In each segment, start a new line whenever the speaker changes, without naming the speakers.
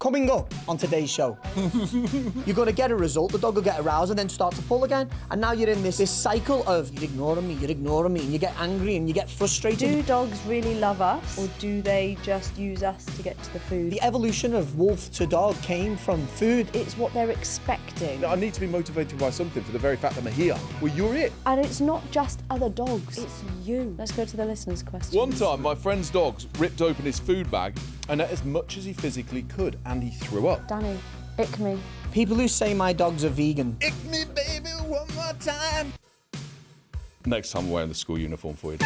Coming up on today's show, you're going to get a result, the dog will get aroused and then start to pull again. And now you're in this cycle of you're ignoring me, and you get angry and you get frustrated.
Do dogs really love us, or do they just use us to get to the food?
The evolution of wolf to dog came from food.
It's what they're expecting.
I need to be motivated by something for the very fact that I'm here. Well, you're it.
And it's not just other dogs, it's you. Let's go to the listeners' questions.
One time, my friend's dogs ripped open his food bag and ate as much as he physically could, and he threw up.
Danny, ick me.
People who say my dogs are vegan.
Ick me, baby, one more time. Next time I'm wearing the school uniform for you.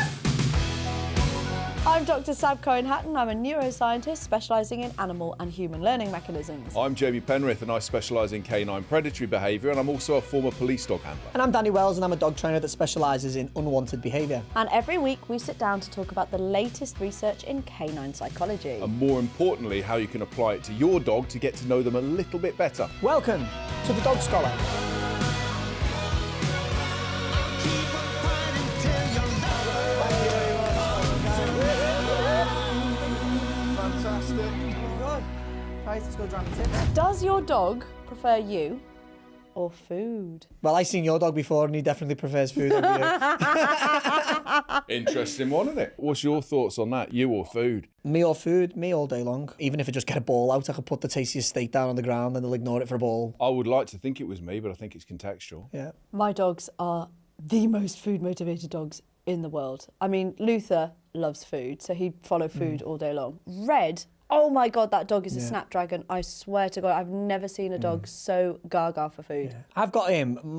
I'm Dr. Sab Cohen-Hatton. I'm a neuroscientist specialising in animal and human learning mechanisms.
I'm Jamie Penrith and I specialise in canine predatory behaviour, and I'm also a former police dog handler.
And I'm Danny Wells and I'm a dog trainer that specialises in unwanted behaviour.
And every week we sit down to talk about the latest research in canine psychology.
And more importantly, how you can apply it to your dog to get to know them a little bit better.
Welcome to the Dog Scholar. Let's go drum it.
Does your dog prefer you or food?
Well, I've seen your dog before and he definitely prefers food over you.
Interesting one, isn't it? What's your thoughts on that? You or food?
Me or food? Me all day long. Even if I just get a ball out, I could put the tastiest steak down on the ground and they'll ignore it for a ball.
I would like to think it was me, but I think it's contextual.
Yeah.
My dogs are the most food-motivated dogs in the world. I mean, Luther loves food, so he'd follow food all day long. Red, oh my God, that dog is a snapdragon. I swear to God, I've never seen a dog so gaga for food.
Yeah. I've got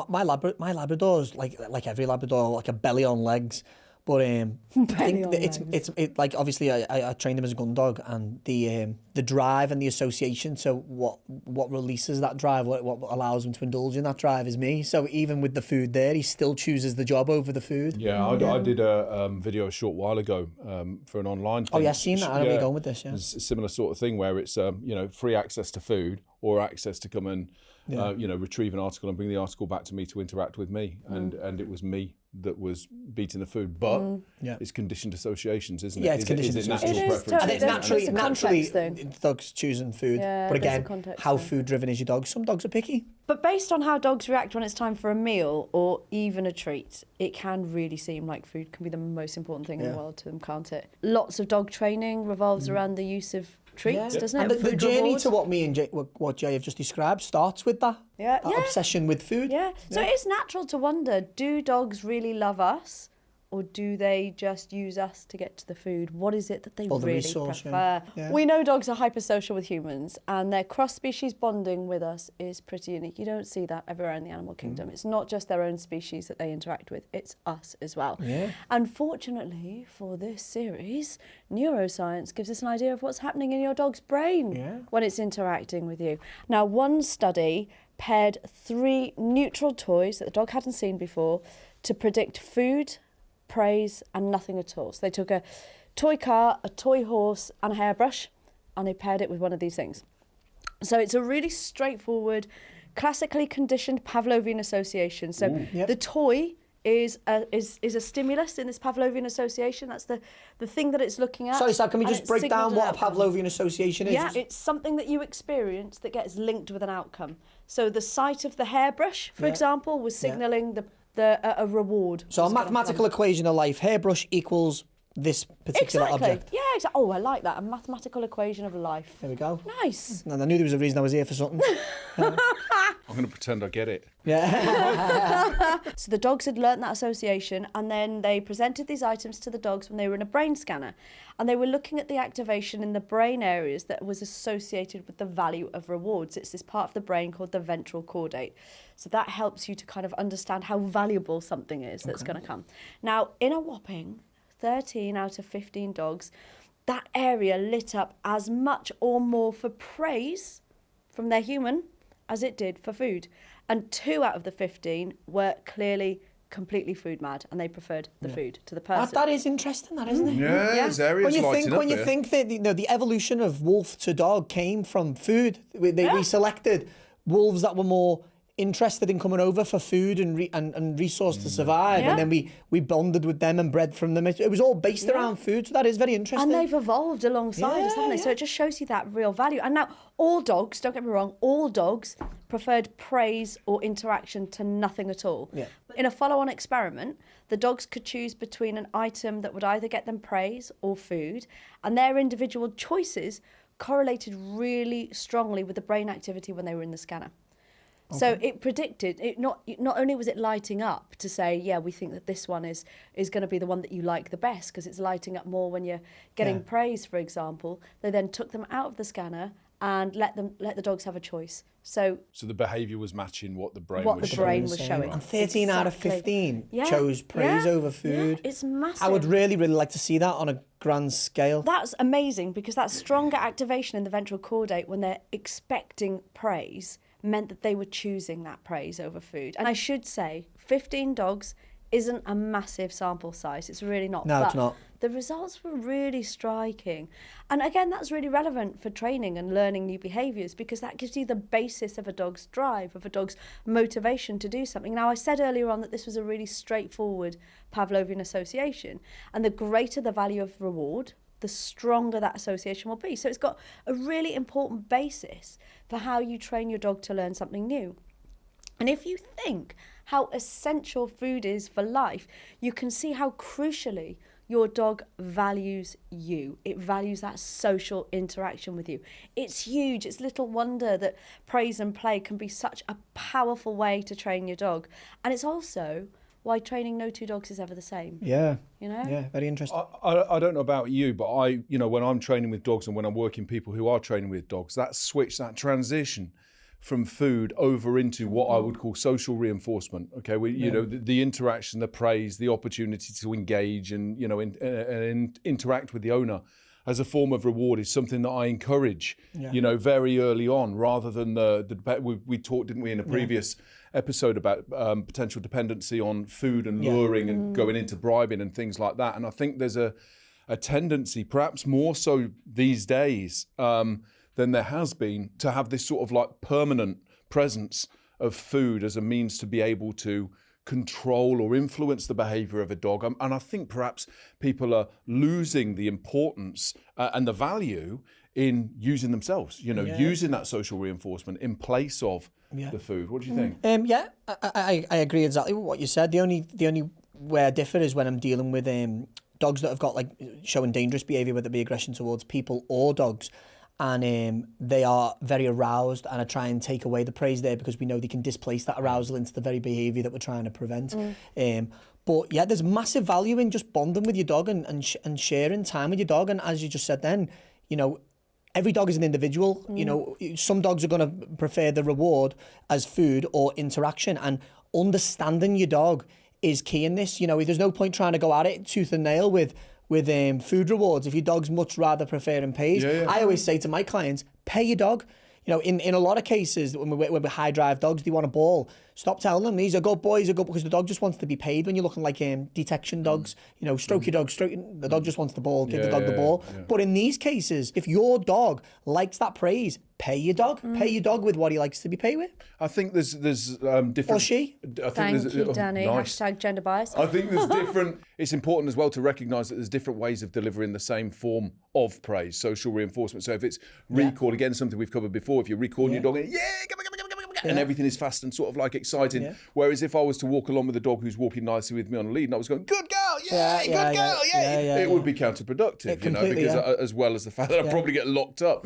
my Labrador's like every Labrador, like a belly on legs. But I think it's like obviously I trained him as a gun dog, and the drive and the association. So what releases that drive, what allows him to indulge in that drive is me. So even with the food there, he still chooses the job over the food.
Yeah, I did a video a short while ago for an online thing.
Oh yeah, I've seen that. I know where you're going with this. Yeah,
it's a similar sort of thing where it's free access to food or access to come and retrieve an article and bring the article back to me to interact with me, and it was me that was beating the food, but it's conditioned associations, isn't it?
Yeah, it's conditioned associations.
It is
preference?
totally.
And it's naturally
thing.
dogs choosing food.
Yeah,
but
there's a
again,
context
how
thing.
food driven is your dog? Some dogs are picky.
But based on how dogs react when it's time for a meal or even a treat, it can really seem like food can be the most important thing in the world to them, can't it? Lots of dog training revolves around the use of treats, doesn't it?
And the
Food
journey
reward.
to what me and what Jay have just described starts with that.
Yeah.
That obsession with food.
Yeah. So it's natural to wonder, do dogs really love us? Or do they just use us to get to the food? What is it that they
Or the
really
resource,
prefer?
yeah.
We know dogs are hypersocial with humans, and their cross-species bonding with us is pretty unique. You don't see that everywhere in the animal kingdom. It's not just their own species that they interact with, it's us as well.
Yeah.
Unfortunately, for this series, neuroscience gives us an idea of what's happening in your dog's brain when it's interacting with you. Now, one study paired 3 neutral toys that the dog hadn't seen before to predict food, praise and nothing at all. So they took a toy car, a toy horse and a hairbrush, and they paired it with one of these things. So it's a really straightforward, classically conditioned Pavlovian association. So the toy is a stimulus in this Pavlovian association. That's the thing that it's looking at.
Sorry, Sam, can we
and
just
it
break
signals
down
an
what a
outcome.
Pavlovian association is?
Yeah, it's something that you experience that gets linked with an outcome. So the sight of the hairbrush, for example, was signalling a reward.
So a
was gonna
mathematical
come.
equation of life, hairbrush equals this particular object.
Yeah, exactly. Oh, I like that. A mathematical equation of life.
There we go.
Nice.
And I knew there was a reason I was here for something.
I'm going to pretend I get it.
Yeah.
So the dogs had learnt that association, and then they presented these items to the dogs when they were in a brain scanner. And they were looking at the activation in the brain areas that was associated with the value of rewards. It's this part of the brain called the ventral caudate. So that helps you to kind of understand how valuable something is that's going to come. Now, in a whopping 13 out of 15 dogs, that area lit up as much or more for praise from their human as it did for food. And 2 out of the 15 were clearly completely food mad, and they preferred the food to the person.
That is interesting, that isn't it?
Yeah, there's areas lighting up
When you
here.
think that the evolution of wolf to dog came from food, we selected wolves that were more interested in coming over for food and resource to survive,
Yeah.
and then we bonded with them and bred from them. It was all based around food, so that is very interesting.
And they've evolved alongside us, haven't they? So it just shows you that real value. And now, all dogs, don't get me wrong, all dogs preferred praise or interaction to nothing at all.
Yeah.
In a follow-on experiment, the dogs could choose between an item that would either get them praise or food, and their individual choices correlated really strongly with the brain activity when they were in the scanner. So it predicted, not only was it lighting up to say, yeah, we think that this one is going to be the one that you like the best because it's lighting up more when you're getting praise, for example. They then took them out of the scanner and let the dogs have a choice. So
the behaviour was matching what the brain
what
was
the
showing.
brain was showing.
And 13 out of 15
Yeah,
chose praise
yeah,
over food.
Yeah, it's massive.
I would really, really like to see that on a grand scale.
That's amazing because that stronger activation in the ventral caudate when they're expecting praise meant that they were choosing that praise over food. And I should say, 15 dogs isn't a massive sample size. It's really not.
No,
but
it's not.
The results were really striking. And again, that's really relevant for training and learning new behaviours because that gives you the basis of a dog's drive, of a dog's motivation to do something. Now, I said earlier on that this was a really straightforward Pavlovian association. And the greater the value of reward, the stronger that association will be. So it's got a really important basis for how you train your dog to learn something new. And if you think how essential food is for life, you can see how crucially your dog values you. It values that social interaction with you. It's huge. It's little wonder that praise and play can be such a powerful way to train your dog. And it's also why training no two dogs is ever the same.
Yeah.
You know?
Yeah, very interesting.
I don't know about you, but when I'm training with dogs and when I'm working with people who are training with dogs, that switch, that transition from food over into what I would call social reinforcement. Okay, the interaction, the praise, the opportunity to engage and interact with the owner as a form of reward is something that I encourage. Very early on, rather than we talked, didn't we, in a previous episode about potential dependency on food and luring and going into bribing and things like that. And I think there's a tendency, perhaps more so these days than there has been, to have this sort of like permanent presence of food as a means to be able to control or influence the behaviour of a dog. And I think perhaps people are losing the importance and the value in using themselves, using that social reinforcement in place of the food. What do you think?
I agree exactly with what you said. The only where I differ is when I'm dealing with dogs that have got like showing dangerous behaviour, whether it be aggression towards people or dogs. And they are very aroused, and I try and take away the praise there because we know they can displace that arousal into the very behaviour that we're trying to prevent. But yeah, there's massive value in just bonding with your dog and sharing time with your dog. And as you just said then, every dog is an individual. Some dogs are going to prefer the reward as food or interaction, and understanding your dog is key in this. There's no point trying to go at it tooth and nail with food rewards if your dog's much rather preferring praise. I always say to my clients, pay your dog. In a lot of cases when we high drive dogs, they want a ball. Stop telling them he's a good boy, because the dog just wants to be paid. When you're looking like detection dogs, stroke your dog, the dog just wants the ball, give the dog the ball. But in these cases, if your dog likes that praise, pay your dog. Pay your dog with what he likes to be paid with.
I think there's different.
Or she.
Thank you, Danny.
Nice.
# gender bias.
I think there's different. It's important as well to recognise that there's different ways of delivering the same form of praise, social reinforcement. So if it's recall, again, something we've covered before, if you're recalling your dog, come on, and everything is fast and sort of like exciting.
Yeah.
Whereas if I was to walk along with a dog who's walking nicely with me on a lead and I was going, good girl, good girl, it would be counterproductive, because as well as the fact that I'd probably get locked up.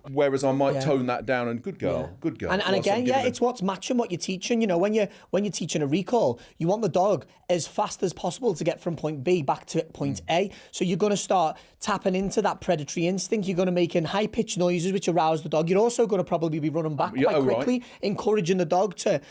Whereas I might tone that down and good girl.
And again, it's what's matching what you're teaching. When you're teaching a recall, you want the dog as fast as possible to get from point B back to point A. So you're going to start tapping into that predatory instinct. You're going to make high-pitched noises which arouse the dog. You're also going to probably be running back quite quickly, encouraging the dog to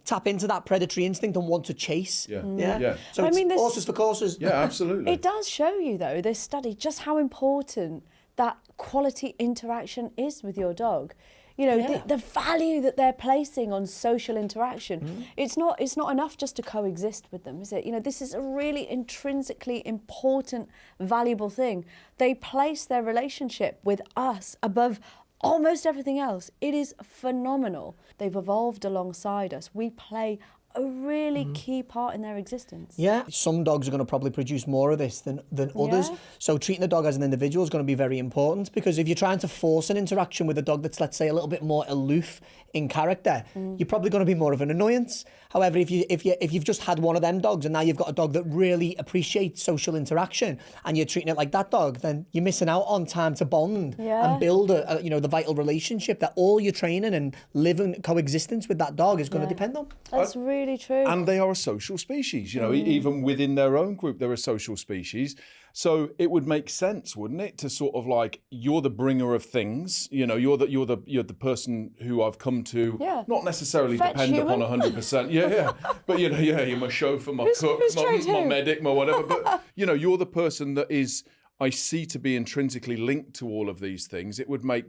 tap into that predatory instinct and want to chase. So it's horses for courses.
Yeah, absolutely.
It does show you, though, this study, just how important that quality interaction is with your dog. The value that they're placing on social interaction. It's not enough just to coexist with them, is it? This is a really intrinsically important, valuable thing. They place their relationship with us above almost everything else. It is phenomenal. They've evolved alongside us. We play a really key part in their existence.
Yeah, some dogs are going to probably produce more of this than others.
Yeah.
So treating the dog as an individual is going to be very important, because if you're trying to force an interaction with a dog that's, let's say, a little bit more aloof in character, you're probably going to be more of an annoyance. However, if you've just had one of them dogs and now you've got a dog that really appreciates social interaction and you're treating it like that dog, then you're missing out on time to bond and build the vital relationship that all your training and living coexistence with that dog is going to depend on.
That's really true.
And they are a social species, even within their own group, they're a social species. So it would make sense, wouldn't it, to sort of like, you're the bringer of things, you're the person who I've come to not necessarily
Fetch
depend
human.
upon 100%. But you're my chauffeur, my cook,
who's
my
trained who?
medic, my whatever. But you're the person that is, I see, to be intrinsically linked to all of these things. It would make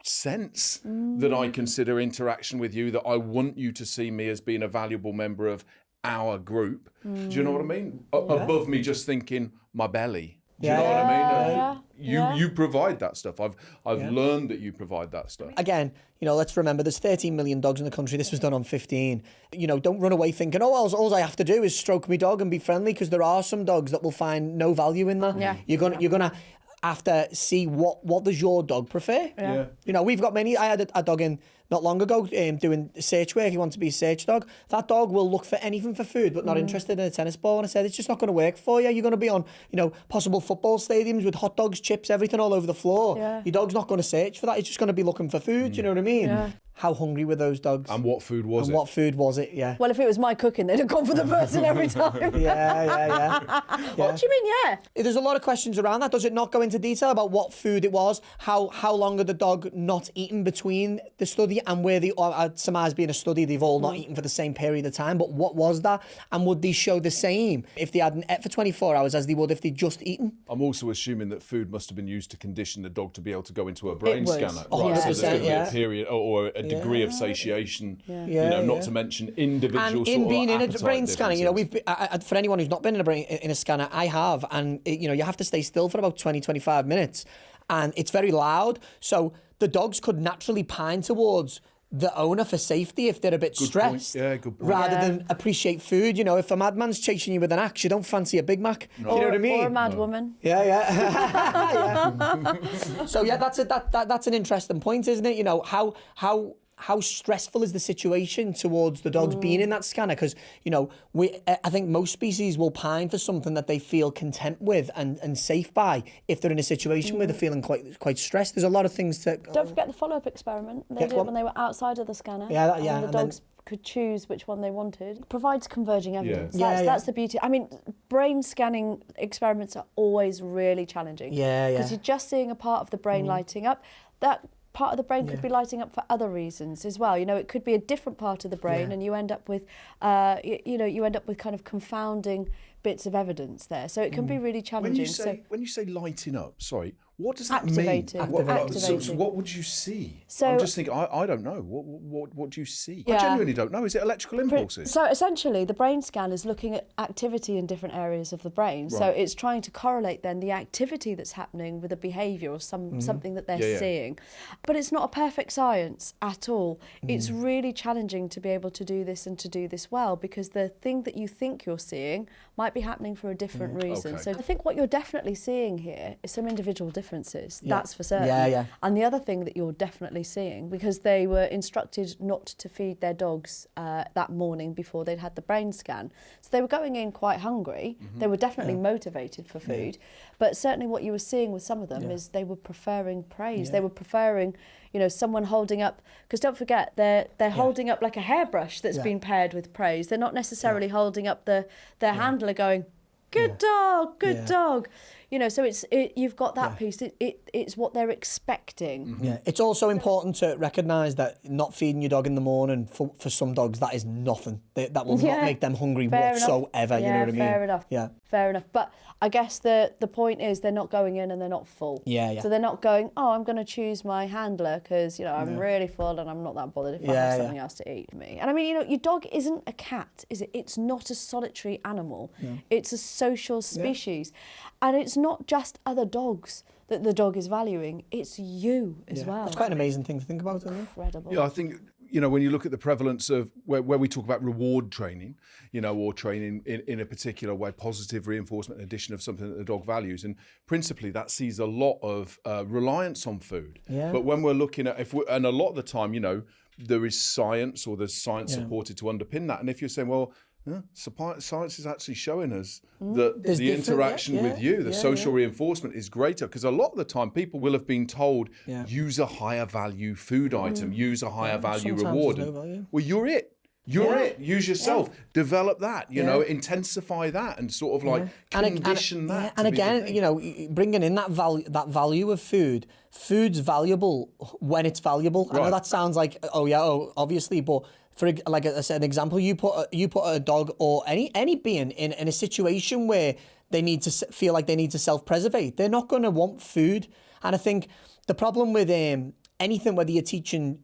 sense that I consider interaction with you, that I want you to see me as being a valuable member of our group. Do you know what I mean? Above me just thinking my belly. Do you know what I mean? You provide that stuff. I've learned that you provide that stuff.
Again, let's remember there's 13 million dogs in the country. This was done on 15. Don't run away thinking, all I have to do is stroke my dog and be friendly, because there are some dogs that will find no value in that.
Yeah.
You're gonna have to see what does your dog prefer.
Yeah.
We've got many. I had a dog in not long ago doing search work. He wanted to be a search dog. That dog will look for anything for food, but not interested in a tennis ball. And I said, it's just not going to work for you. You're going to be on, possible football stadiums with hot dogs, chips, everything all over the floor.
Yeah.
Your dog's not going to search for that. He's just going to be looking for food. Do you know what I mean?
Yeah.
How hungry were those dogs?
And what food was
And
it?
what food was it? Yeah.
Well, if it was my cooking, they'd have gone for the person every time.
Yeah.
What do you mean, yeah?
There's a lot of questions around that. Does it not go into detail about what food it was? How long had the dog not eaten between the study and where I'd surmise being a study, they've all not eaten for the same period of time, but what was that? And would they show the same if they hadn't ate for 24 hours as they would if they'd just eaten?
I'm also assuming that food must have been used to condition the dog to be able to go into a brain
was.
scanner.
100%,
So there's going to be
yeah.
a period or a degree of satiation. Not to mention individual
And
sort
in
of
being in a
appetite
brain scanner,
differences.
for anyone who's not been in a scanner, I have, and you have to stay still for about 20-25 minutes, and it's very loud, so the dogs could naturally pine towards the owner for safety if they're a bit stressed.
Yeah, good point.
Rather than appreciate food. If a madman's chasing you with an axe, you don't fancy a Big Mac. You know what I mean?
Or a mad woman.
Yeah. So that's an interesting point, isn't it? How stressful is the situation towards the dogs being in that scanner? Because, I think most species will pine for something that they feel content with and safe by if they're in a situation where they're feeling quite stressed. There's a lot of things to...
Don't forget the follow-up experiment. They did it when they were outside of the scanner.
Yeah,
and the
and
dogs could choose which one they wanted. It provides converging evidence.
Yeah.
That's the beauty. I mean, brain scanning experiments are always really challenging.
Yeah.
Because you're just seeing a part of the brain lighting up. That part of the brain could be lighting up for other reasons as well. It could be a different part of the brain, and you end up with, kind of confounding bits of evidence there. So it can be really challenging.
When you say lighting up, sorry, what does that
Activating.
mean?
Activating.
So what would you see?
So-
I'm just thinking, I don't know. What do you see? I
Yeah.
genuinely don't know. Is it electrical impulses?
So essentially, the brain scan is looking at activity in different areas of the brain. So
Right.
it's trying to correlate then the activity that's happening with a behaviour or something that they're seeing. But it's not a perfect science at all. It's really challenging to be able to do this and to do this well, because the thing that you think you're seeing might be happening for a different reason.
Okay.
So I think what you're definitely seeing here is some individual differences. That's for certain.
Yeah.
And the other thing that you're definitely seeing, because they were instructed not to feed their dogs that morning before they'd had the brain scan. So they were going in quite hungry. They were definitely motivated for food. But certainly what you were seeing with some of them is they were preferring praise. They were preferring, someone holding up, because don't forget, they're holding up like a hairbrush that's been paired with praise. They're not necessarily holding up their handler going, good dog, good dog. So you've got that piece. It's what they're expecting.
Yeah, it's also important to recognise that not feeding your dog in the morning, for some dogs, that is nothing. That will not make them hungry
Fair
whatsoever,
enough.
you know what I mean?
Fair enough.
Yeah.
Fair enough. But I guess the point is they're not going in and they're not full.
Yeah.
So they're not going, I'm going to choose my handler because, I'm really full and I'm not that bothered if I have something else to eat me. And I mean, your dog isn't a cat, is it? It's not a solitary animal. It's a social species. And it's not just other dogs that the dog is valuing, it's you as well.
That's quite an amazing thing to think about, isn't it?
Incredible.
Yeah, I think, when you look at the prevalence of where we talk about reward training, or training in a particular way, positive reinforcement, addition of something that the dog values, and principally that sees a lot of reliance on food.
Yeah.
But when we're looking at, and a lot of the time, there is science or there's science supported to underpin that. And if you're saying, well, science is actually showing us that
There's
the
different-
interaction
yeah,
with you, the
yeah,
social reinforcement is greater, because a lot of the time people will have been told,
Yeah.
use a higher value food item, use a higher value
sometimes
reward.
there's no value.
Well, you're it. You're
Yeah.
it. Use yourself. Develop that.
Yeah.
Intensify that, and sort of like condition that.
Yeah,
to
and
be the
again,
thing.
bringing in that value of food. Food's valuable when it's valuable. I know
Right.
that sounds like obviously, but for like I said, an example, you put a dog or any being in a situation where they need to feel like they need to self-preservate. They're not going to want food, and I think the problem with anything, whether you're teaching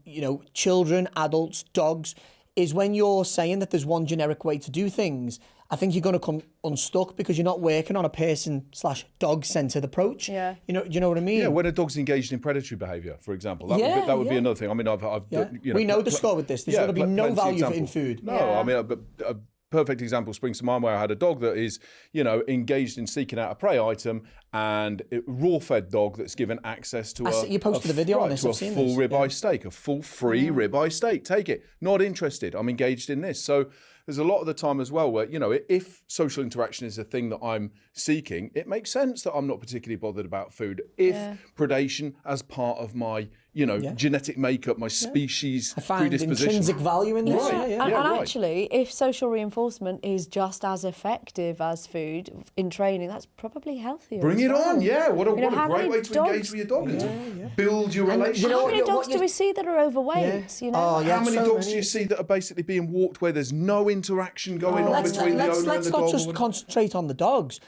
children, adults, dogs, is when you're saying that there's one generic way to do things, I think you're going to come unstuck because you're not working on a person/dog centered approach.
Yeah.
Do you know what I mean?
Yeah, when a dog's engaged in predatory behaviour, for example, that would be
Yeah.
another thing. I mean, I've
Yeah.
done,
We know the score with this. There's going to be no value in food.
No,
Yeah.
I mean, a perfect example springs to mind where I had a dog that is, engaged in seeking out a prey item, and raw-fed dog that's given access to
you posted a video on this,
to
I've
a
seen
full
this,
ribeye steak, a full free ribeye steak. Take it. Not interested. I'm engaged in this. So there's a lot of the time as well where, if social interaction is a thing that I'm seeking, it makes sense that I'm not particularly bothered about food. If predation as part of my, genetic makeup, my species
I find
predisposition.
intrinsic value in this.
Right.
Yeah, yeah.
And
right.
actually, if social reinforcement is just as effective as food in training, that's probably healthier.
Bring
as
it
well.
on, yeah. What a
how
great
many
way to
dogs-
engage with your dog and to build your relationship.
How
what
many
you-
dogs
what you-
do we see that are overweight?
Yeah.
You know,
Oh, yeah.
How many
so
dogs
many.
do you see that are basically being walked where there's no interaction going on
Let's
between the owner and
not
the dog?
just concentrate on the dogs.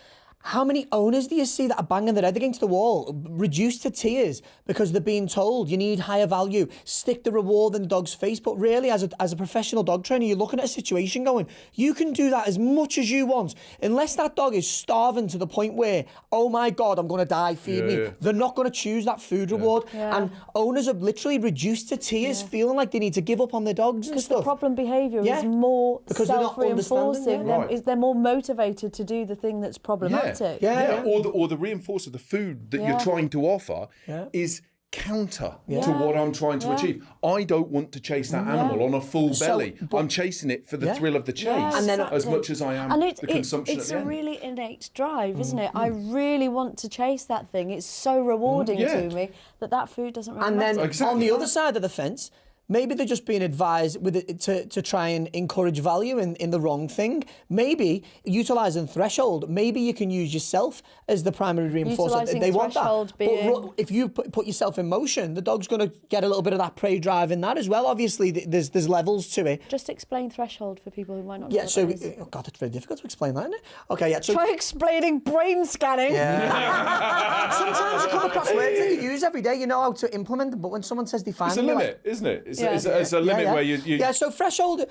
How many owners do you see that are banging their head against the wall, reduced to tears because they're being told you need higher value, stick the reward in the dog's face? But really, as a professional dog trainer, you're looking at a situation going, you can do that as much as you want. Unless that dog is starving to the point where, oh my God, I'm going to die, feed me.
Yeah.
They're not going to choose that food reward.
Yeah.
And owners are literally reduced to tears, feeling like they need to give up on their dogs and
because the
stuff.
problem behavior
Yeah.
is more
Because they're not
self-reinforcing.
understanding,
yeah. Right.
They're more motivated to do the thing that's problematic.
Yeah.
Or the reinforcer, the food that you're trying to offer is counter to what I'm trying to achieve. I don't want to chase that animal on a full belly. I'm chasing it for the thrill of the chase
And then-
as much as I am
And
the consumption
it's
at the
a
end.
really innate drive, isn't it? I really want to chase that thing. It's so rewarding
Yeah.
to me that food doesn't really
And then
matter.
Exactly.
on the other side of the fence, maybe they're just being advised with it to try and encourage value in the wrong thing. Maybe utilising threshold. Maybe you can use yourself as the primary reinforcer.
Utilising
They want that.
threshold being-
But if you put yourself in motion, the dog's going to get a little bit of that prey drive in that as well. Obviously, there's levels to it.
Just explain threshold for people who might not know
Yeah,
what
so,
that is.
oh God, it's very difficult to explain that, isn't it? Okay, yeah. So
Try explaining brain scanning.
sometimes you come across words that you use every day, you know how to implement them, but when someone says define
It's a
them, you're like,
limit, isn't it? It's,
Yeah.
it's a limit where you
Yeah, so threshold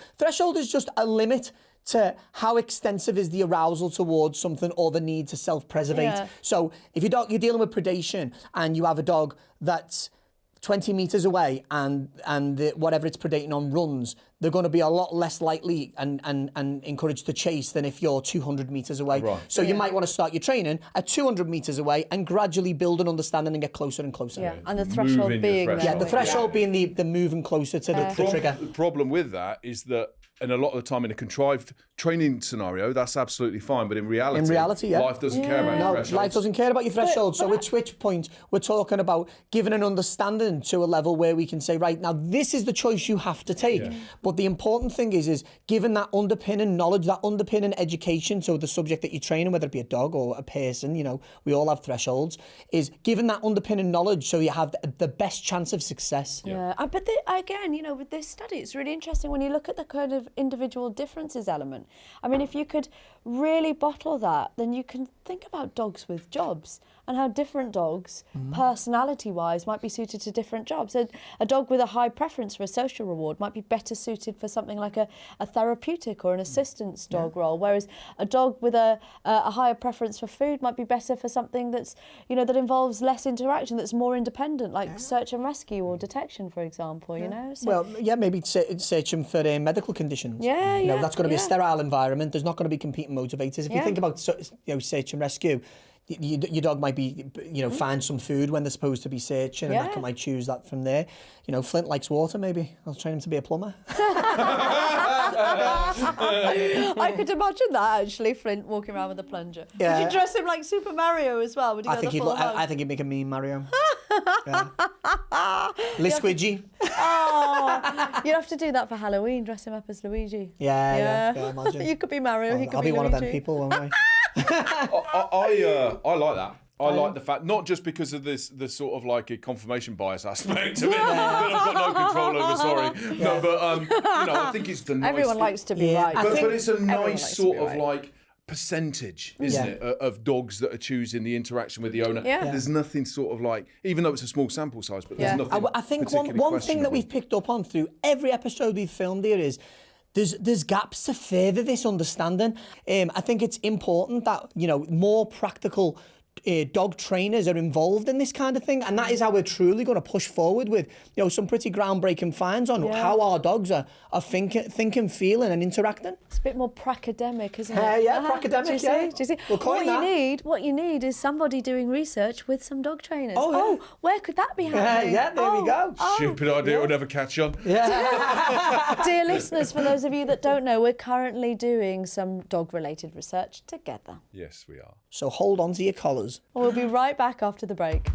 is just a limit to how extensive is the arousal towards something or the need to self-preservate.
Yeah.
So if you're dealing with predation and you have a dog that's 20 metres away and whatever it's predating on runs, they're going to be a lot less likely and encouraged to chase than if you're 200 metres away.
Right.
So you might want to start your training at 200 metres away and gradually build an understanding and get closer and closer.
Yeah, and the
Moving
threshold
your
being
threshold.
Yeah,
there.
the threshold being the moving closer to the trigger.
The problem with that is that, and a lot of the time in a contrived training scenario, that's absolutely fine. But in reality,
yeah.
life doesn't care about your
No,
thresholds.
life doesn't care about your threshold. So at which point we're talking about giving an understanding to a level where we can say, right, now this is the choice you have to take.
Yeah.
But the important thing is given that underpinning knowledge, that underpinning education, so the subject that you're training, whether it be a dog or a person, we all have thresholds, is given that underpinning knowledge so you have the best chance of success.
Yeah, but again, with this study, it's really interesting when you look at the kind of individual differences element. I mean, if you could really bottle that, then you can think about dogs with jobs and how different dogs, personality-wise, might be suited to different jobs. A dog with a high preference for a social reward might be better suited for something like a therapeutic or an assistance dog role, whereas a dog with a higher preference for food might be better for something that's, you know, that involves less interaction, that's more independent, like search and rescue or detection, for example, you know? So,
well, yeah, maybe searching for medical conditions.
Yeah,
you know,
yeah,
that's going to be a
yeah.
sterile environment. There's not going to be competing motivators. If you think about, you know, search and rescue, your dog might be, you know, find some food when they're supposed to be searching, and that might choose that from there. You know, Flint likes water, maybe. I'll train him to be a plumber.
I could imagine that, actually, Flint walking around with a plunger.
Yeah.
Would you dress him like Super Mario as well? Would you
I
go
think
the full hug?
I think he'd make a mean Mario. Yeah. Liz Squidgy.
Oh, you'd have to do that for Halloween, dress him up as Luigi.
Yeah, imagine.
You could be Mario, he could
I'll
be
be one of them
Luigi.
people, won't I?
I like that. I like the fact, not just because of the sort of like a confirmation bias aspect of it that I've got no control over. Sorry, no, but you know, I think it's the nice.
Everyone likes to be right.
But it's a
Everyone likes
nice
to
sort
be
of
right.
like percentage, isn't it, of dogs that are choosing the interaction with the owner.
Yeah.
There's nothing sort of like, even though it's a small sample size, but there's nothing.
I think
particularly
one thing that
questionable.
we've picked up on through every episode we've filmed here is there's gaps to further this understanding. I think it's important that, you know, more practical dog trainers are involved in this kind of thing, and that is how we're truly going to push forward with, you know, some pretty groundbreaking finds on how our dogs are thinking, feeling, and interacting.
It's a bit more pracademic, isn't it?
Yeah, pracademic,
Do you see?
yeah.
Do you see?
We'll coin that.
What you need is somebody doing research with some dog trainers.
Oh, yeah.
Where could that be happening?
Yeah, there we go.
Stupid idea would never catch on.
Dear listeners, for those of you that don't know, we're currently doing some dog-related research together.
Yes, we are.
So hold on to your collars.
We'll be right back after the break.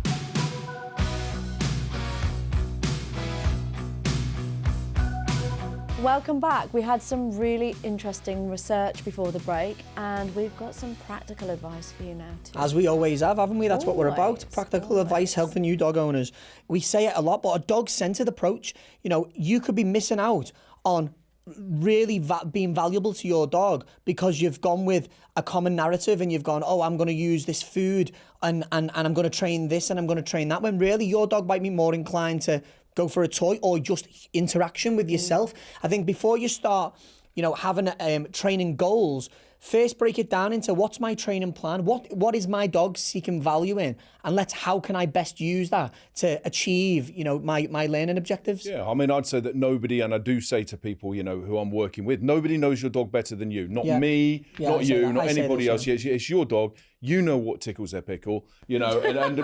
Welcome back. We had some really interesting research before the break, and we've got some practical advice for you now too.
As we always have, haven't we? That's what we're about.
Always,
Practical advice helping you dog owners. We say it a lot, but a dog-centered approach, you know, you could be missing out on really being valuable to your dog because you've gone with a common narrative and you've gone, oh, I'm going to use this food and I'm going to train this and I'm going to train that, when really your dog might be more inclined to go for a toy or just interaction with yourself. I think before you start, you know, having training goals, first break it down into what's my training plan, what is my dog seeking value in, and how can I best use that to achieve, you know, my learning objectives.
Yeah, I mean, I'd say that nobody, and I do say to people, you know, who I'm working with, nobody knows your dog better than you. Not me, not you, not anybody else. It's your dog. You know what tickles their pickle, you know,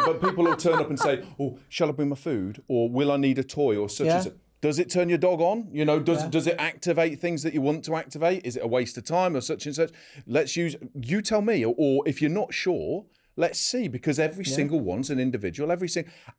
but people will turn up and say, oh, shall I bring my food? Or will I need a toy? Or such and such. Does it turn your dog on? You know, does it activate things that you want to activate? Is it a waste of time or such and such? You tell me, or if you're not sure, let's see, because every single one's an individual,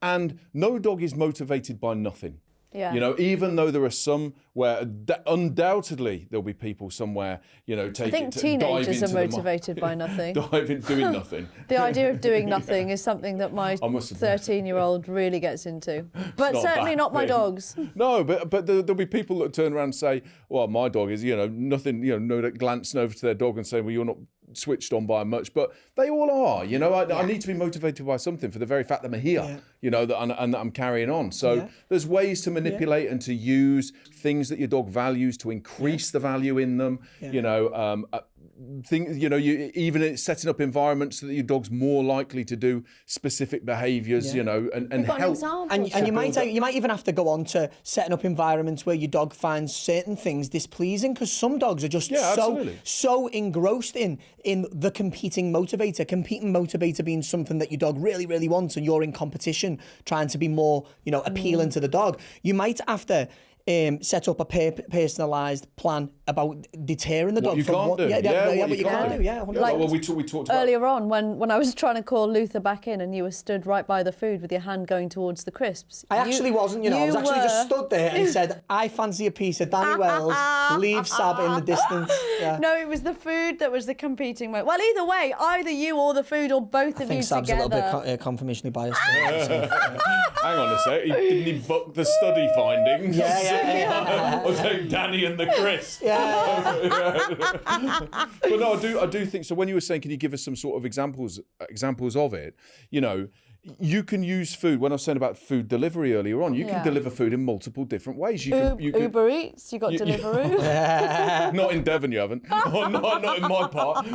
and no dog is motivated by nothing.
Yeah.
You know, even though there are some where undoubtedly there'll be people somewhere, you know,
I think teenagers are motivated by nothing.
Doing nothing.
The idea of doing nothing is something that my 13-year-old really gets into. But
not
certainly
that
not my
thing.
dogs.
No, but there'll be people that turn around and say, well, my dog is, you know, nothing, you know, glancing over to their dog and saying, well, you're not switched on by much, but they all are, you know. I need to be motivated by something for the very fact that I'm here, you know, and that I'm carrying on. So there's ways to manipulate and to use things that your dog values to increase the value in them, you know, you know, even setting up environments so that your dog's more likely to do specific behaviours, you know, and help.
And you might even have to go on to setting up environments where your dog finds certain things displeasing, because some dogs are just so engrossed in the competing motivator being something that your dog really, really wants, and you're in competition trying to be more, you know, appealing to the dog. You might have to set up a personalised plan about deterring the dog
you
from
can't
what
do.
what you can't do. Yeah, 100%.
Like,
well, we talked about
earlier on when I was trying to call Luther back in and you were stood right by the food with your hand going towards the crisps.
I actually wasn't, you know, I was actually just stood there and said, I fancy a piece of Danny Wells, leave Sab in the distance. Yeah.
No, it was the food that was the competing moment. Well, either way, either you or the food or both of you
I think Sab's
together.
a little bit confirmationally biased.
Hang on a sec, didn't he book the study findings?
Yeah.
I'll take Danny and the crisp. But no, I do think so. When you were saying, can you give us some sort of examples of it? You know, you can use food. When I was saying about food delivery earlier on, you can deliver food in multiple different ways. You can
Uber Eats, you got Deliveroo.
Not in Devon, you haven't. Not in my part.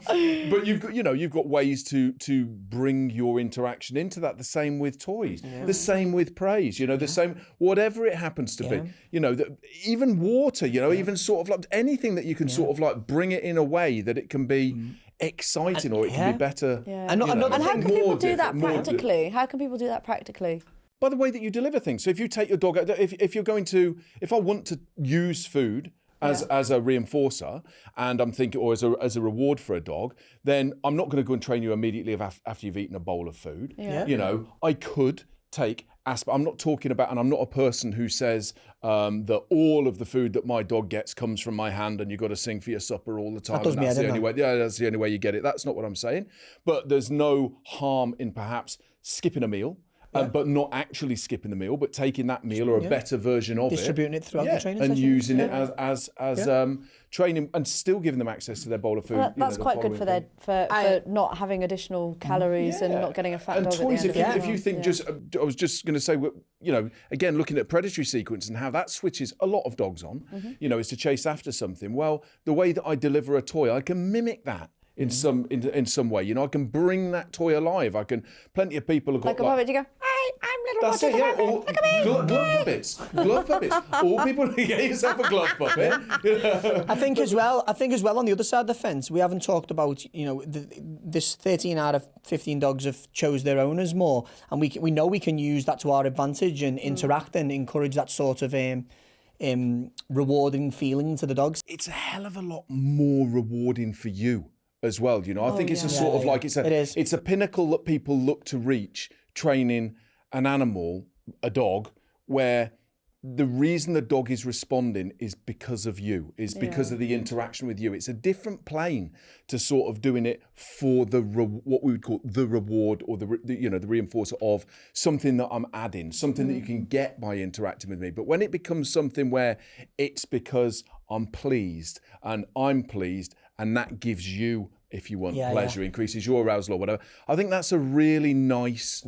But you've got ways to bring your interaction into that. The same with toys. The same with praise. You know, the same whatever it happens to be. You know, even water. You know, even sort of like anything that you can sort of like bring it in a way that it can be exciting or it can be better.
And how can people do that practically? How can people do that practically?
By the way that you deliver things. So if you take your dog, if I want to use food as a reinforcer, and I'm thinking, or as a reward for a dog, then I'm not going to go and train you immediately after you've eaten a bowl of food. You know, I could take I'm not talking about, and I'm not a person who says that all of the food that my dog gets comes from my hand and you've got to sing for your supper all the time. That's the only way. Yeah, that's the only way you get it. That's not what I'm saying. But there's no harm in perhaps skipping a meal. But not actually skipping the meal, but taking that meal or a better version of
distributing it throughout the training
and
session.
using it as training and still giving them access to their bowl of food.
Well, that's quite good for not having additional calories and not getting a fat dog
toys,
at the end
if you think I was just going to say, you know, again, looking at predatory sequence and how that switches a lot of dogs on, you know, is to chase after something. Well, the way that I deliver a toy, I can mimic that. In some way, you know, I can bring that toy alive. Plenty of people have got
like a puppet. You go, hey, I'm little.
That's it, yeah. Look at me. Glove puppets. All people get yourself a glove puppet.
I think as well on the other side of the fence, we haven't talked about, you know, this 13 out of 15 dogs have chose their owners more, and we know we can use that to our advantage and interact and encourage that sort of rewarding feeling to the dogs.
It's a hell of a lot more rewarding for you as well, you know. I think it's a sort of like it's a pinnacle that people look to reach, training an animal, a dog, where the reason the dog is responding is because of you, is because of the interaction with you. It's a different plane to sort of doing it for what we would call the reward or the reinforcer of something that I'm adding, something that you can get by interacting with me. But when it becomes something where it's because I'm pleased and that gives you, if you want, pleasure, increases your arousal or whatever, I think that's a really nice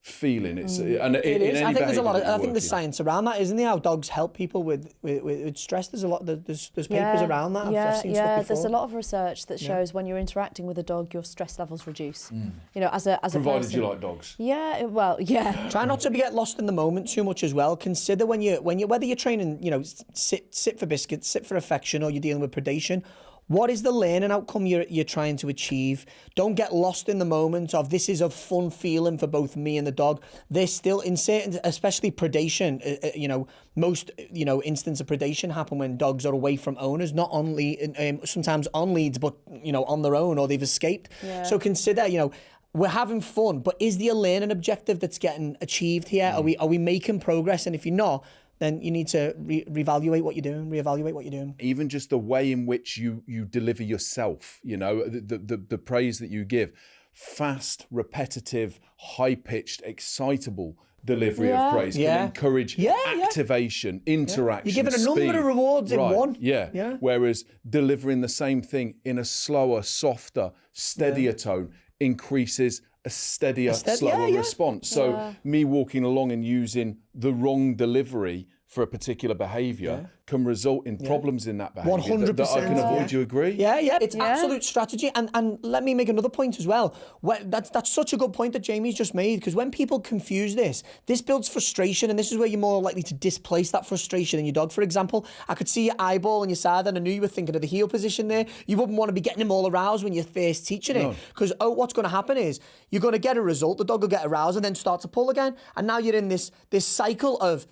feeling. It is.
I think there's a lot of. I think there's science around that, isn't there? How dogs help people with stress. There's a lot. There's papers around that. I've seen stuff before.
There's a lot of research that shows when you're interacting with a dog, your stress levels reduce. You know, as a
provided
person.
you like dogs.
Yeah. Well, yeah.
Try not to get lost in the moment too much as well. Consider when you whether you're training, you know, sit for biscuits, sit for affection, or you're dealing with predation. What is the learning outcome you're trying to achieve? Don't get lost in the moment of this is a fun feeling for both me and the dog. There's still in certain, especially predation, you know, most, you know, instances of predation happen when dogs are away from owners, not only sometimes on leads, but, you know, on their own or they've escaped. Yeah. So consider, you know, we're having fun, but is there a learning objective that's getting achieved here? Are we making progress? And if you're not, then you need to reevaluate what you're doing.
Even just the way in which you deliver yourself, you know, the praise that you give, fast, repetitive, high-pitched, excitable delivery of praise can encourage activation, interaction,
You're given a number of rewards in one.
Yeah. Whereas delivering the same thing in a slower, softer, steadier tone increases a steadier, slower response. So me walking along and using the wrong delivery for a particular behaviour can result in problems in that behaviour
100%,
that I can avoid. Do you agree?
Yeah. It's absolute strategy. And let me make another point as well. That's such a good point that Jamie's just made, because when people confuse this builds frustration, and this is where you're more likely to displace that frustration in your dog. For example, I could see your eyeball on your side and I knew you were thinking of the heel position there. You wouldn't want to be getting him all aroused when you're first teaching it, because what's going to happen is you're going to get a result, the dog will get aroused and then start to pull again. And now you're in this cycle of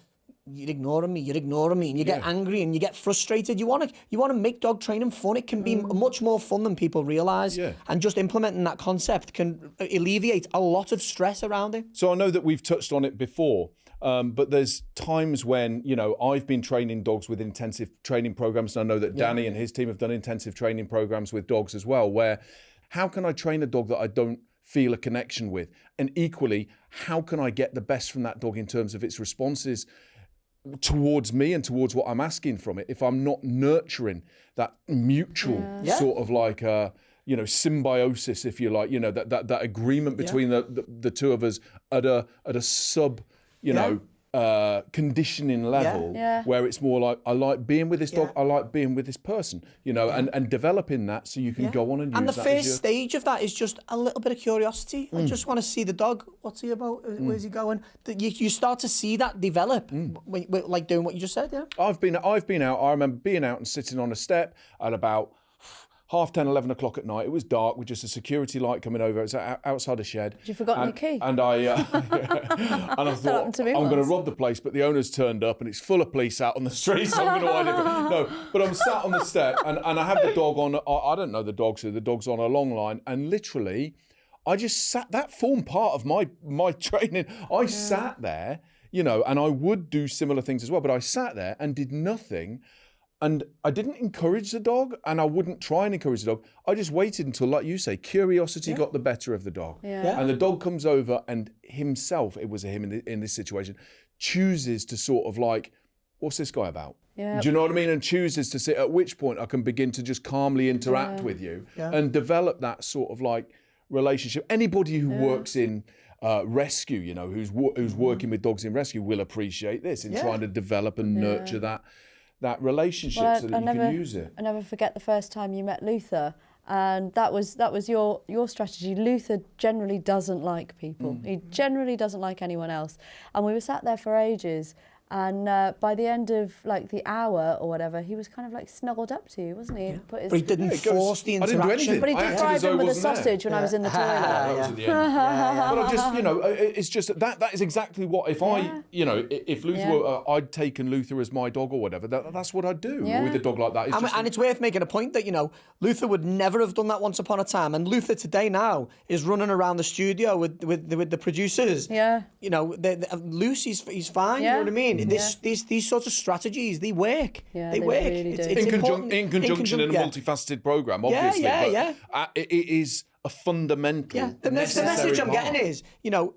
you're ignoring me, and you get angry and you get frustrated. You want to make dog training fun. It can be much more fun than people realise. And just implementing that concept can alleviate a lot of stress around it.
So I know that we've touched on it before, but there's times when, you know, I've been training dogs with intensive training programs, and I know that Danny and his team have done intensive training programs with dogs as well, where how can I train a dog that I don't feel a connection with? And equally, how can I get the best from that dog in terms of its responses towards me and towards what I'm asking from it, if I'm not nurturing that mutual sort of like symbiosis, if you like, that agreement between the two of us at a sub, conditioning level, where it's more like, I like being with this dog, I like being with this person, and developing that so you can go on and use
and the
that
first stage of that is just a little bit of curiosity. I just want to see the dog. What's he about? Where's he going? You start to see that develop, like doing what you just said.
I've been out. I remember being out and sitting on a step at about 10:30, 11 o'clock at night. It was dark with just a security light coming over. It was outside a shed.
Had you forgotten your key?
And I thought, I'm going to rob the place, but the owner's turned up and it's full of police out on the street, so I'm going to hide it. No, but I'm sat on the step and I have the dog on, I don't know the dogs who, the dog's on a long line, and literally I just sat, that formed part of my training. I sat there, and I would do similar things as well, but I sat there and did nothing. And I didn't encourage the dog, and I wouldn't try and encourage the dog. I just waited until, like you say, curiosity got the better of the dog. And the dog comes over and himself, it was a him in this situation, chooses to sort of like, what's this guy about? Do you know what I mean? And chooses to sit, at which point I can begin to just calmly interact with you and develop that sort of like relationship. Anybody who works in rescue, who's working with dogs in rescue will appreciate this in trying to develop and nurture that relationship so that you can use it.
I never forget the first time you met Luther, and that was your strategy. Luther generally doesn't like people. He generally doesn't like anyone else. And we were sat there for ages, and by the end of like the hour or whatever, he was kind of like snuggled up to you, wasn't he?
But he didn't force the interaction.
I didn't do anything.
But he did bribe him with a sausage when I was in the toilet.
That was at the end. But I just, it's just that is exactly what, if if Luther I'd taken Luther as my dog or whatever, that's what I'd do with a dog like that.
And it's worth making a point that, Luther would never have done that once upon a time. And Luther today now is running around the studio with the producers. Lucy's he's fine, you know what I mean? These sorts of strategies, they work.
Yeah,
they work.
really do.
In conjunction in a multifaceted programme, obviously. It is a fundamental.
The message I'm getting is,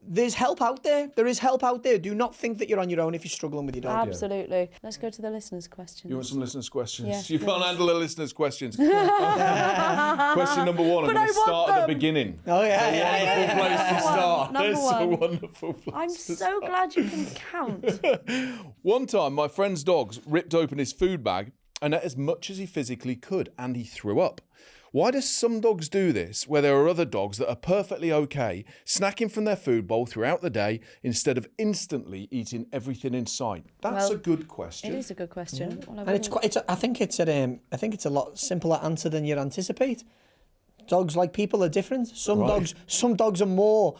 there's help out there. There is help out there. Do not think that you're on your own if you're struggling with your dog.
Absolutely. Let's go to the listeners' questions.
You want some listeners' questions?
Yes,
you
please.
can't handle the listeners' questions. Question number one. I'm going to start at the beginning.
Oh, yeah.
Wonderful place to start.
Number
It's a wonderful place.
I'm so glad you can count.
One time, my friend's dogs ripped open his food bag and ate as much as he physically could, and he threw up. Why do some dogs do this where there are other dogs that are perfectly okay snacking from their food bowl throughout the day instead of instantly eating everything in sight? That's a good question.
It is a good question.
And I think it's a lot simpler answer than you'd anticipate. Dogs, like people, are different. Some dogs are more,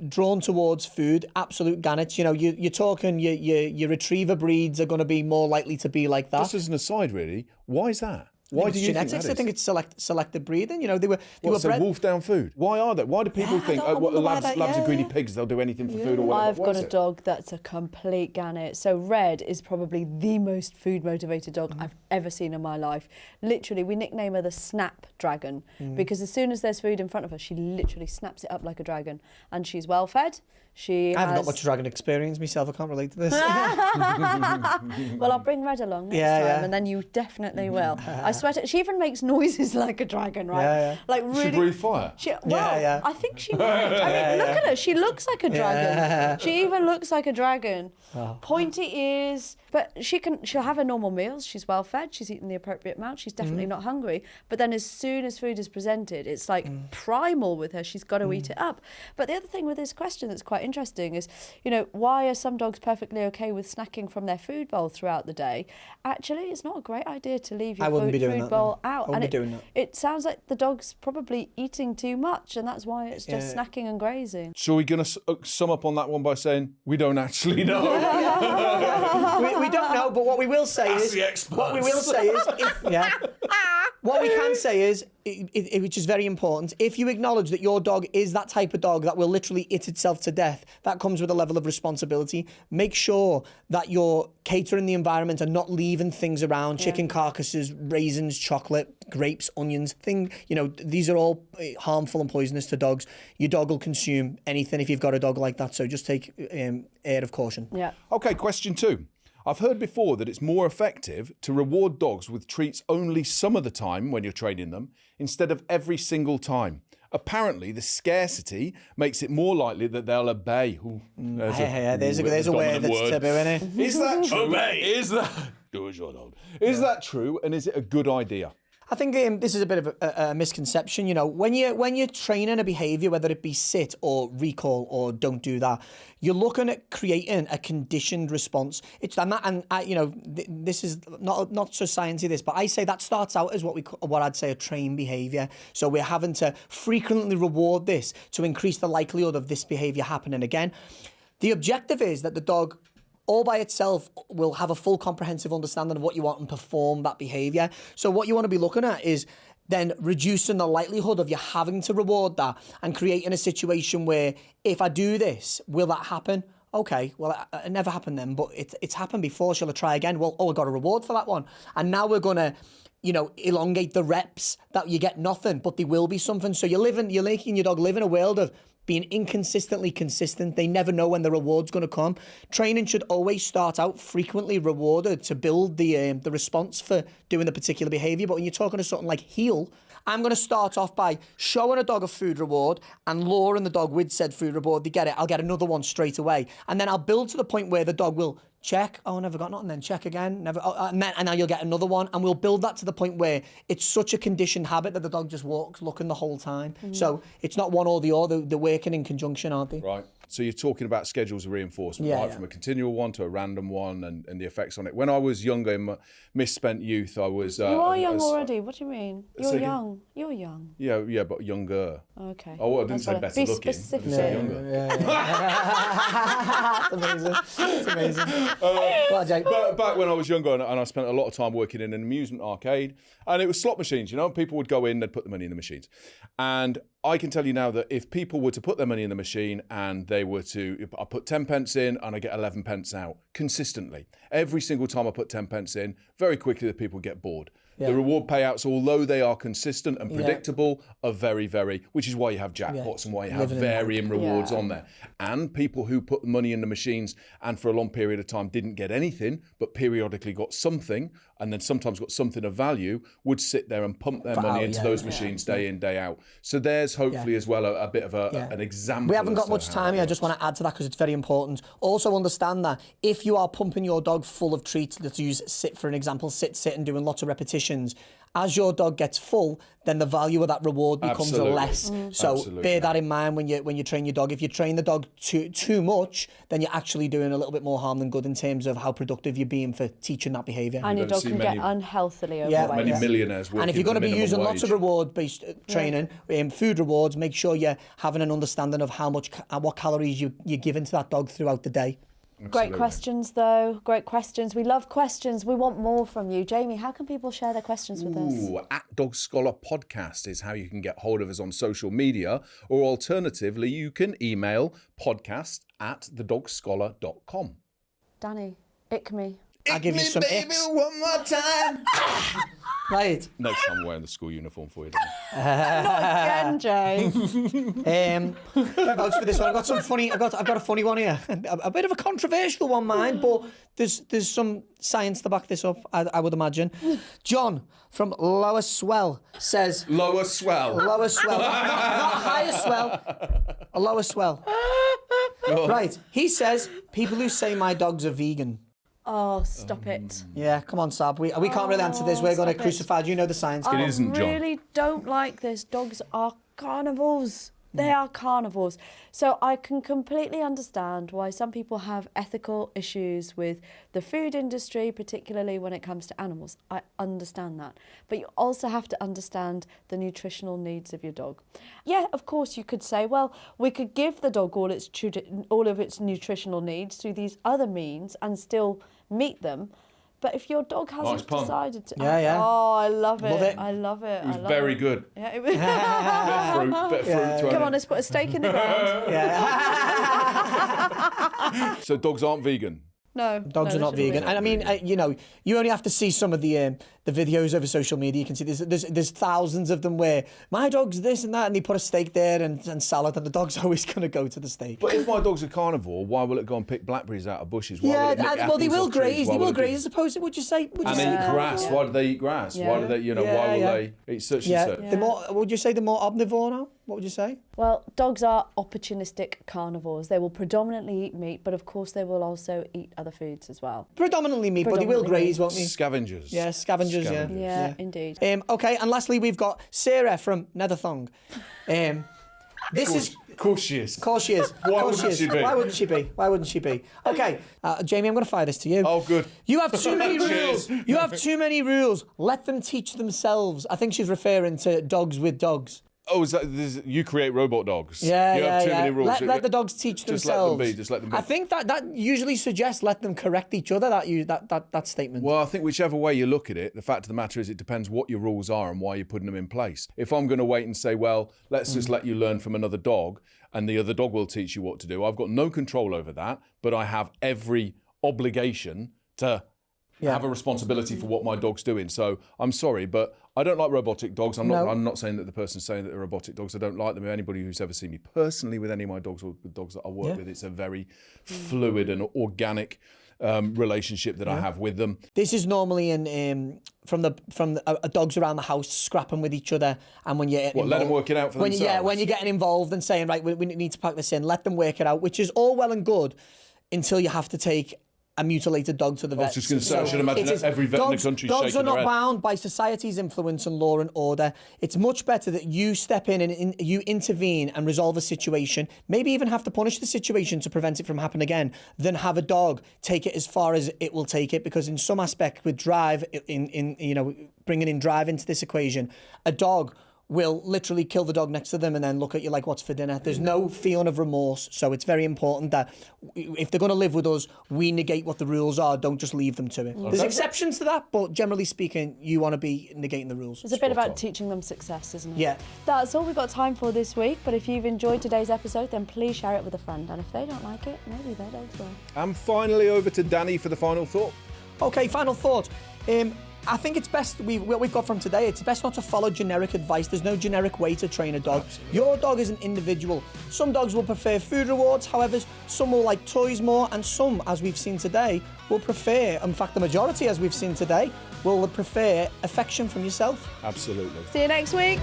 drawn towards food, absolute gannets. You're talking your retriever breeds are going to be more likely to be like that.
Just as an aside, really, why is that? Why do you think that is?
I think it's selective breeding. They were
bred. Wolf down food. Why are they? Why do people think labs are greedy pigs? They'll do anything for food or whatever.
I've got a dog that's a complete gannet. So Red is probably the most food motivated dog I've ever seen in my life. Literally, we nickname her the Snap Dragon because as soon as there's food in front of her, she literally snaps it up like a dragon, and she's well fed. I haven't got
much dragon experience myself. I can't relate to this.
Well, I'll bring Red along next time, and then you definitely will. I swear to, she even makes noises like a dragon, right? Like really.
She breathe fire.
I think she might. Look at her. She looks like a dragon. She even looks like a dragon. Pointy ears, but she'll have her normal meals. She's well fed. She's eating the appropriate amount. She's definitely not hungry. But then as soon as food is presented, it's like primal with her. She's got to eat it up. But the other thing with this question that's quite interesting is, why are some dogs perfectly okay with snacking from their food bowl throughout the day? Actually, it's not a great idea to leave your food bowl out. It sounds like the dog's probably eating too much, and that's why it's just snacking and grazing.
So we're going to sum up on that one by saying we don't actually know.
we don't know, but what we will say is what we can say is, which is very important, if you acknowledge that your dog is that type of dog that will literally eat itself to death, that comes with a level of responsibility. Make sure that you're catering the environment and not leaving things around, chicken carcasses, raisins, chocolate, grapes, onions, these are all harmful and poisonous to dogs. Your dog will consume anything if you've got a dog like that, so just take air of caution.
Yeah.
Okay, question 2. I've heard before that it's more effective to reward dogs with treats only some of the time when you're training them, instead of every single time. Apparently, the scarcity makes it more likely that they'll obey.
There's a word that's taboo, innit?
Is that true? Obey. Is that true? And is it a good idea?
I think this is a bit of a misconception. You know, when you're training a behaviour, whether it be sit or recall or don't do that, you're looking at creating a conditioned response. This is not so sciencey this, but I say that starts out as what I'd say a trained behaviour. So we're having to frequently reward this to increase the likelihood of this behaviour happening again. The objective is that the dog, all by itself, will have a full comprehensive understanding of what you want and perform that behaviour. So what you want to be looking at is then reducing the likelihood of you having to reward that and creating a situation where, if I do this, will that happen? Okay, well, it never happened then, but it's happened before. Shall I try again? Well, I got a reward for that one. And now we're going to, elongate the reps that you get nothing, but there will be something. So you're making your dog live in a world of being inconsistently consistent. They never know when the reward's going to come. Training should always start out frequently rewarded to build the response for doing the particular behaviour. But when you're talking to something like heel, I'm going to start off by showing a dog a food reward and luring the dog with said food reward. They get it, I'll get another one straight away. And then I'll build to the point where the dog will check, oh, never got nothing, then check again, never, and now you'll get another one. And we'll build that to the point where it's such a conditioned habit that the dog just walks looking the whole time. So it's not one or the other, they're working in conjunction, aren't they?
Right. So you're talking about schedules of reinforcement, right? From a continual one to a random one and the effects on it. When I was younger, in my misspent youth, I was...
you are young already. What do you mean? You're young. You're young.
Yeah, but younger.
Okay.
Oh, I didn't say better looking.
Be specific.
I said younger.
That's amazing.
But back when I was younger, and I spent a lot of time working in an amusement arcade, and it was slot machines, people would go in, they'd put the money in the machines. And I can tell you now that if people were to put their money in the machine and I put 10 pence in and I get 11 pence out consistently, every single time I put 10 pence in, very quickly the people get bored. Yeah. The reward payouts, although they are consistent and predictable, are very, very, which is why you have jackpots and why you have varying rewards on there. And people who put money in the machines and for a long period of time didn't get anything, but periodically got something, and then sometimes got something of value, would sit there and pump their money into those machines day in, day out. So there's hopefully as well a bit of an example.
We haven't got much time here. I just want to add to that because it's very important. Also understand that if you are pumping your dog full of treats, let's use sit for an example, sit and doing lots of repetitions, as your dog gets full, then the value of that reward becomes less. So bear that in mind when you train your dog. If you train the dog too much, then you're actually doing a little bit more harm than good in terms of how productive you're being for teaching that behaviour.
And your dog can get unhealthily overweight.
Many millionaires working.
And if you're going to be using lots of reward-based training, food rewards, make sure you're having an understanding of what calories you're giving to that dog throughout the day.
Great questions, though. Great questions. We love questions. We want more from you. Jamie, how can people share their questions with us?
At Dog Scholar Podcast is how you can get hold of us on social media, or alternatively, you can email podcast@thedogscholar.com.
Danny, ick me.
I'll give you some icks.
One more time.
Right.
Next time I'm wearing the school uniform for you, Danny.
Not again, Jay.
Vouch for this one. I've got a funny one here. A bit of a controversial one, mine, but there's some science to back this up, I would imagine. John from Lower Swell says...
Lower Swell.
Lower Swell. Not higher swell. A lower swell. Right. He says, people who say my dogs are vegan.
Oh, stop it.
Yeah, come on, Sab. We can't really answer this. We're going to crucify you. You know the science.
It isn't, John.
I really don't like this. Dogs are carnivores. They are carnivores. So I can completely understand why some people have ethical issues with the food industry, particularly when it comes to animals. I understand that. But you also have to understand the nutritional needs of your dog. Yeah, of course, you could say, well, we could give the dog all of its nutritional needs through these other means and still meet them. But if your dog hasn't decided to...
Yeah.
Oh, I love it.
I
love it.
It was very good.
Yeah, it was...
Bit of fruit.
Come on, let's put a stake in the ground.
Yeah.
So dogs aren't vegan?
No.
Dogs
no,
are not
they shouldn't
vegan.
be.
And I mean, you know, you only have to see some of the videos over social media. You can see there's thousands of them where my dog's this and that, and they put a steak there and salad, and the dog's always going to go to the steak.
But if my dog's a carnivore, why will it go and pick blackberries out of bushes? Why will
Yeah,
it nick
well, they
apples
will
off trees?
graze.
Why
They
will
will
it do-
graze, I suppose. Would you say?
And they eat grass.
Yeah.
Why do they eat grass? Why do they, you know, why will they eat such and such?
The more, would you say the more omnivore now? What would you say?
Well, dogs are opportunistic carnivores. They will predominantly eat meat, but of course they will also eat other foods as well.
Predominantly meat, but they will
Predominantly
graze, won't they?
Scavengers.
Yeah, scavengers, yeah.
Yeah, indeed.
Okay, and lastly, we've got Sarah from Netherthong. This is...
Of course she is.
Of course she is.
Why
Of course
wouldn't she be?
Why wouldn't she be? Why wouldn't she be? Okay, Jamie, I'm going to fire this to you.
Oh, good.
You have too many
Cheers.
rules. You have too many rules. Let them teach themselves. I think she's referring to dogs with dogs.
Oh, you create robot dogs.
Yeah,
you have too many rules.
Let the dogs teach
Just
themselves.
let them be. Just let them be.
I think that usually suggests let them correct each other. That statement.
Well, I think whichever way you look at it, the fact of the matter is it depends what your rules are and why you're putting them in place. If I'm going to wait and say, well, let's just let you learn from another dog and the other dog will teach you what to do, I've got no control over that, but I have every obligation to have a responsibility for what my dog's doing. So I'm sorry, but I don't like robotic dogs. I'm not saying that the person's saying that they're robotic dogs. I don't like them. Anybody who's ever seen me personally with any of my dogs or with dogs that I work with, it's a very fluid and organic relationship that I have with them.
This is normally from the dogs around the house scrapping with each other, and when you're
let them work it out for themselves.
When you're getting involved and saying, right, we need to pack this in, let them work it out, which is all well and good until you have to take a mutilated dog to the vet.
I was just going to say, I should imagine every vet in the country
dogs
shaking
are not
their head.
bound by society's influence and law and order. It's much better that you step in and you intervene and resolve a situation, maybe even have to punish the situation to prevent it from happening again, than have a dog take it as far as it will take it. Because in some aspect, with drive, bringing in drive into this equation, a dog will literally kill the dog next to them and then look at you like, what's for dinner? There's no feeling of remorse. So it's very important that if they're going to live with us, we negate what the rules are. Don't just leave them to it. There's exceptions to that, but generally speaking, you want to be negating the rules.
It's a bit about teaching them success, isn't it?
Yeah.
That's all we've got time for this week, but if you've enjoyed today's episode, then please share it with a friend. And if they don't like it, maybe their dogs will.
And finally over to Danny for the final thought.
Okay, final thought. I think it's best, what we've got from today, it's best not to follow generic advice. There's no generic way to train a dog. Absolutely. Your dog is an individual. Some dogs will prefer food rewards, however, some will like toys more, and some, as we've seen today, will prefer, in fact, the majority, as we've seen today, will prefer affection from yourself.
Absolutely.
See you next week.